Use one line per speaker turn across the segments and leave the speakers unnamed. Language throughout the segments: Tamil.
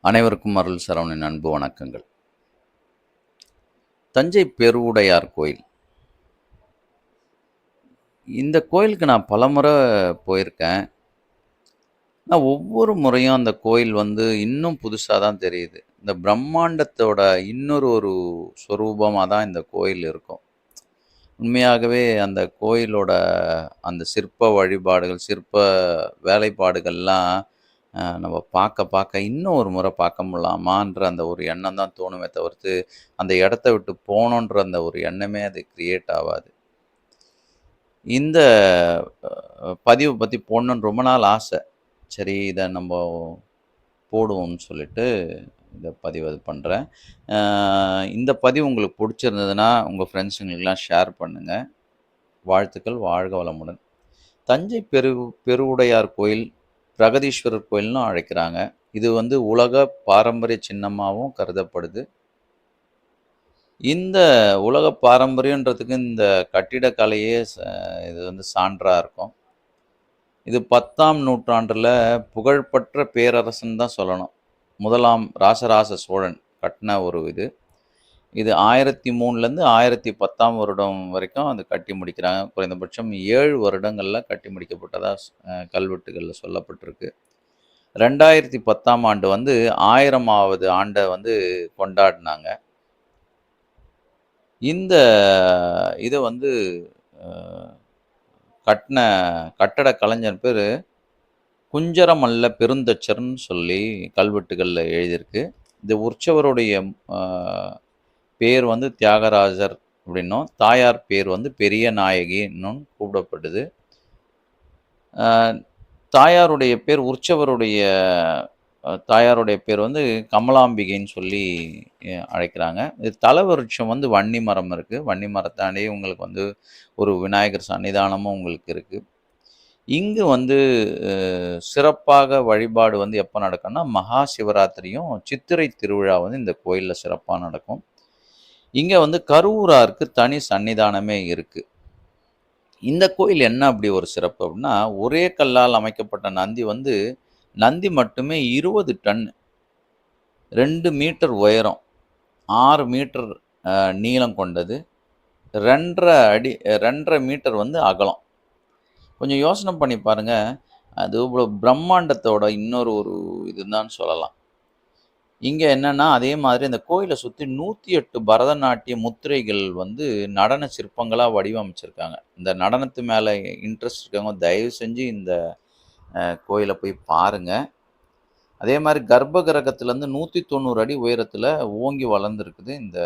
அனைவருக்கும் அருள் சரவணன் அன்பு வணக்கங்கள். தஞ்சை பெருவுடையார் கோயில். இந்த கோயிலுக்கு நான் பலமுறை போயிருக்கேன். ஆனா ஒவ்வொரு முறையும் அந்த கோயில் இன்னும் புதுசா தான் தெரியுது. இந்த பிரம்மாண்டத்தோட இன்னொரு சொரூபமா தான் இந்த கோயில் இருக்கும். உண்மையாகவே அந்த கோயிலோட அந்த சிற்ப வழிபாடுகள், சிற்ப வேலைப்பாடுகள்லாம் நம்ம பார்க்க இன்னும் ஒரு முறை பார்க்க முடியலாமான்ற அந்த ஒரு எண்ணம் தான் தோணுமே தவிர்த்து, அந்த இடத்த விட்டு போணுன்ற அந்த ஒரு எண்ணமே அது கிரியேட் ஆவாது. இந்த பதிவு பத்தி போடணும்னு ரொம்ப நாள் ஆசை. சரி இத நம்ப போடுவோம்னு சொல்லிட்டு இந்த பதிவு இது பண்றேன். இந்த பதிவு உங்களுக்கு புடிச்சிருந்ததுன்னா, உங்க ஃப்ரெண்ட்ஸுங்களுக்கெல்லாம் ஷேர் பண்ணுங்க. வாழ்த்துக்கள். வாழ்க வளமுடன். தஞ்சை பெருவுடையார் கோயில், பிரகதீஸ்வரர் கோயில்னு அழைக்கிறாங்க. இது உலக பாரம்பரிய சின்னமாவும் கருதப்படுது. இந்த உலக பாரம்பரியன்றதுக்கு இந்த கட்டிடக்கலையே இது சான்றா இருக்கும். இது 10ஆம் நூற்றாண்டுல புகழ்பெற்ற பேரரசன் தான் சொல்லணும். முதலாம் ராசராச சோழன் கட்டுன ஒரு இது. இது 1003லேருந்து 1010ஆம் வருடம் வரைக்கும் அது கட்டி முடிக்கிறாங்க. குறைந்தபட்சம் 7 வருடங்கள்ல கட்டி முடிக்கப்பட்டதா கல்வெட்டுகள்ல சொல்லப்பட்டிருக்கு. 2010ஆம் ஆண்டு 1000வது ஆண்ட கொண்டாடுனாங்க. இந்த இத அ கட்டுன கட்டட கலைஞர் பேரு குஞ்சரமல்ல பெருந்தச்சர்ன்னு சொல்லி கல்வெட்டுகள்ல எழுதியிருக்கு. இந்த உற்சவருடைய அ பேர் தியாகராஜர் அப்படின்னும், தாயார் பேர் பெரிய நாயகின்னும் கூப்பிடப்படுது. அ தாயாருடைய பேர் உற்சவருடைய தாயாருடைய பேர் கமலாம்பிகைன்னு சொல்லி அழைக்கிறாங்க. இது தலவிருட்சம் வன்னி மரம் இருக்கு. வன்னி மரத்தாண்டி உங்களுக்கு ஒரு விநாயகர் சன்னிதானமும் உங்களுக்கு இருக்கு. இங்கு அ சிறப்பாக வழிபாடு எப்ப நடக்கும்னா, மகா சிவராத்திரியும், சித்திரை திருவிழா இந்த கோயில்ல சிறப்பா நடக்கும். இங்க கருவூராருக்கு தனி சன்னிதானமே இருக்கு. இந்த கோயில் என்ன அப்படி ஒரு சிறப்பு அப்படின்னா, ஒரே கல்லால் அமைக்கப்பட்ட நந்தி நந்தி மட்டுமே 20 டன், 2 மீட்டர் உயரம், 6 மீட்டர் நீளம் கொண்டது. 2 1/2 மீட்டர் அகலம். கொஞ்சம் யோசனை பண்ணி பாருங்க. அது இவ்வளோ பிரம்மாண்டத்தோட இன்னொரு இதுதான் சொல்லலாம். இங்க என்னன்னா, அதே மாதிரி அந்த கோயில சுத்தி 108 பரதநாட்டிய முத்திரைகள் நடன சிற்பங்களா வடிவமைச்சிருக்காங்க. இந்த நடனத்து மேல இன்ட்ரெஸ்ட் இருக்கவங்க தயவு செஞ்சு இந்த கோயில போய் பாருங்க. அதே மாரி கர்ப்ப கிரகத்திலேருந்து 190 அடி உயரத்தில ஓங்கி வளர்ந்திருக்குது இந்த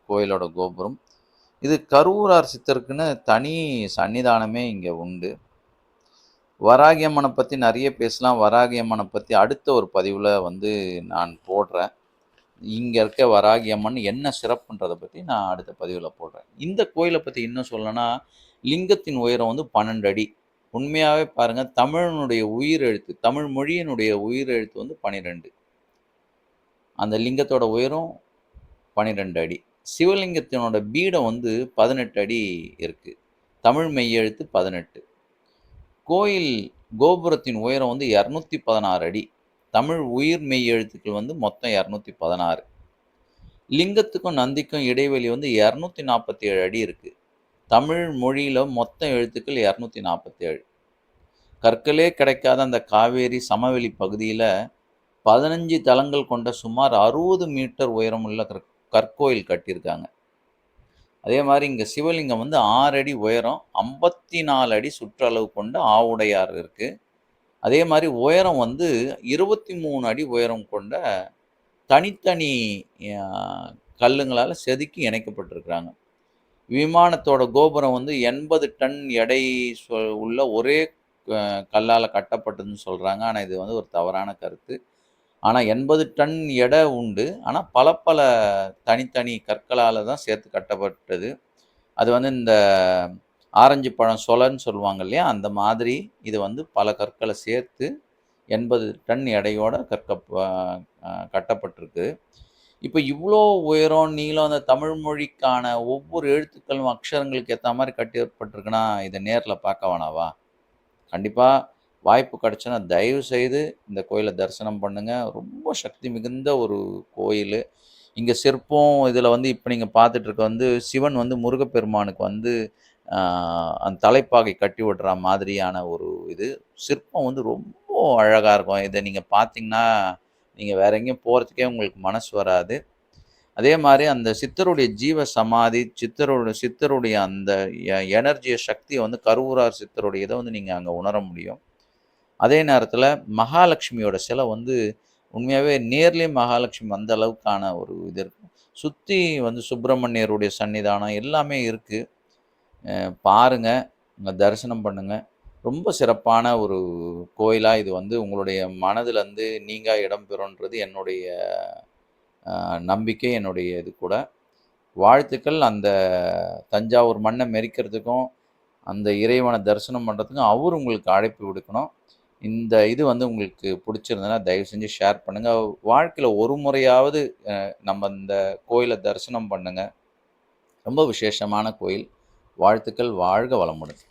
கோயிலோட கோபுரம். இது கருவூரார் சித்தருக்குன்னு தனி சன்னிதானமே இங்க உண்டு. வராகி அம்மன பத்தி நெறைய பேசலாம். வராகி அம்மன பத்தி அடுத்த ஒரு பதிவுல நான் போடுறேன். இங்க இருக்க வராகி அம்மன் என்ன சிறப்புன்றத பத்தி நான் அடுத்த பதிவுல போடுறேன். இந்த கோயில பத்தி இன்னும் சொல்லணும்னா, லிங்கத்தின் உயரம் 12 அடி. உண்மையாவே பாருங்க, தமிழனுடைய உயிரெழுத்து, தமிழ் மொழியினுடைய உயிரெழுத்து 12. அந்த லிங்கத்தோட உயரம் 12 அடி. சிவலிங்கத்தினோட பீடம் 18 அடி இருக்கு. தமிழ் மெய்யெழுத்து 18. கோயில் கோபுரத்தின் உயரம் 216 அடி. தமிழ் உயிர் மெய் எழுத்துக்கள் மொத்தம் 216. லிங்கத்துக்கும் நந்திக்கும் இடைவெளி 247 அடி இருக்கு. தமிழ் மொழியில மொத்த எழுத்துக்கள் 247. கற்களே கிடைக்காத அந்த காவேரி சமவெளி பகுதியில 15 தளங்கள் கொண்ட சுமார் 60 மீட்டர் உயரமுள்ள கற்கோயில் கட்டியிருக்காங்க. அதே மாரி இங்க சிவலிங்கம் 6 அடி உயரம், 54 அடி சுற்றளவு கொண்ட ஆவுடையார் இருக்கு. அதே மாரி உயரம் 23 அடி உயரம் கொண்ட தனித்தனி அ கல்லுங்களால செதுக்கி இணைக்கப்பட்டிருக்கிறாங்க. விமானத்தோட கோபுரம் 80 டன் எடை உள்ள ஒரே கல்லால கட்டப்பட்டதுன்னு சொல்றாங்க. ஆனா இது ஒரு தவறான கருத்து. ஆனா 80 டன் எடை உண்டு. ஆனா பல தனித்தனி கற்களால தான் சேர்த்து கட்டப்பட்டது. அது இந்த ஆரஞ்சு பழம் சொலன்னு சொல்லுவாங்க இல்லையா? அந்த மாதிரி இது பல கற்கள சேர்த்து 80 டன் எடையோட கட்டப்பட்டிருக்கு. இப்ப இவ்ளோ உயரம், நீளம் அந்த தமிழ் மொழிக்கான ஒவ்வொரு எழுத்துக்களும், அக்ஷரங்களுக்கு ஏத்தா மாரி கட்டப்பட்டிருக்குன்னா, இத நேர்ல பார்க்க வேணாவா? கண்டிப்பா வாய்ப்பு கிடைச்சுன்னா தயவு செய்து இந்த கோயில தரிசனம் பண்ணுங்க. ரொம்ப சக்தி மிகுந்த ஒரு கோயிலு. இங்க சிற்பம் இதில வந்து இப்ப நீங்க பார்த்துட்டு இருக்க வந்து சிவன் வந்து முருகப்பெருமானுக்கு வந்து ஆ அந்த தலைப்பாகை கட்டி விடுறா மாதிரியான ஒரு இது. சிற்பம் வந்து ரொம்ப அழகா இருக்கும். இத நீங்க பார்த்தீங்கன்னா, நீங்க வேற எங்கேயும் போறதுக்கே உங்களுக்கு மனசு வராது. அதே மாரி அந்த சித்தருடைய ஜீவ சமாதி, சித்தருடைய அந்த எனர்ஜிய சக்திய வந்து கருவூரார் சித்தருடைய இத வந்து நீங்க அங்க உணர முடியும். அதே நேரத்தில மகாலட்சுமியோட சிலை வந்து உண்மையாவே நேர்லயே மகாலட்சுமி அந்த அளவுக்கான ஒரு இது இருக்கும். சுத்தி வந்து சுப்பிரமணியருடைய சன்னிதானம் எல்லாமே இருக்கு. பாருங்க, அங்க தரிசனம் பண்ணுங்க. ரொம்ப சிறப்பான ஒரு கோயிலா இது வந்து உங்களுடைய மனதில வந்து நீங்கா இடம் பெறும்ன்றது என்னுடைய நம்பிக்கை, என்னுடைய இது கூட. வாழ்த்துக்கள். அந்த தஞ்சாவூர் மண்ண மெரிக்கிறதுக்கும், அந்த இறைவன தரிசனம் பண்றதுக்கும் அவரு உங்களுக்கு அழைப்பு விடுக்கணும். இந்த இது வந்து உங்களுக்கு புடிச்சிருந்ததுன்னா, தயவு செஞ்சு ஷேர் பண்ணுங்க. வாழ்க்கையில ஒரு முறையாவது நம்ம இந்த கோயில தரிசனம் பண்ணுங்க. ரொம்ப விசேஷமான கோயில். வாழ்த்துக்கள். வாழ்க வளமுடன்.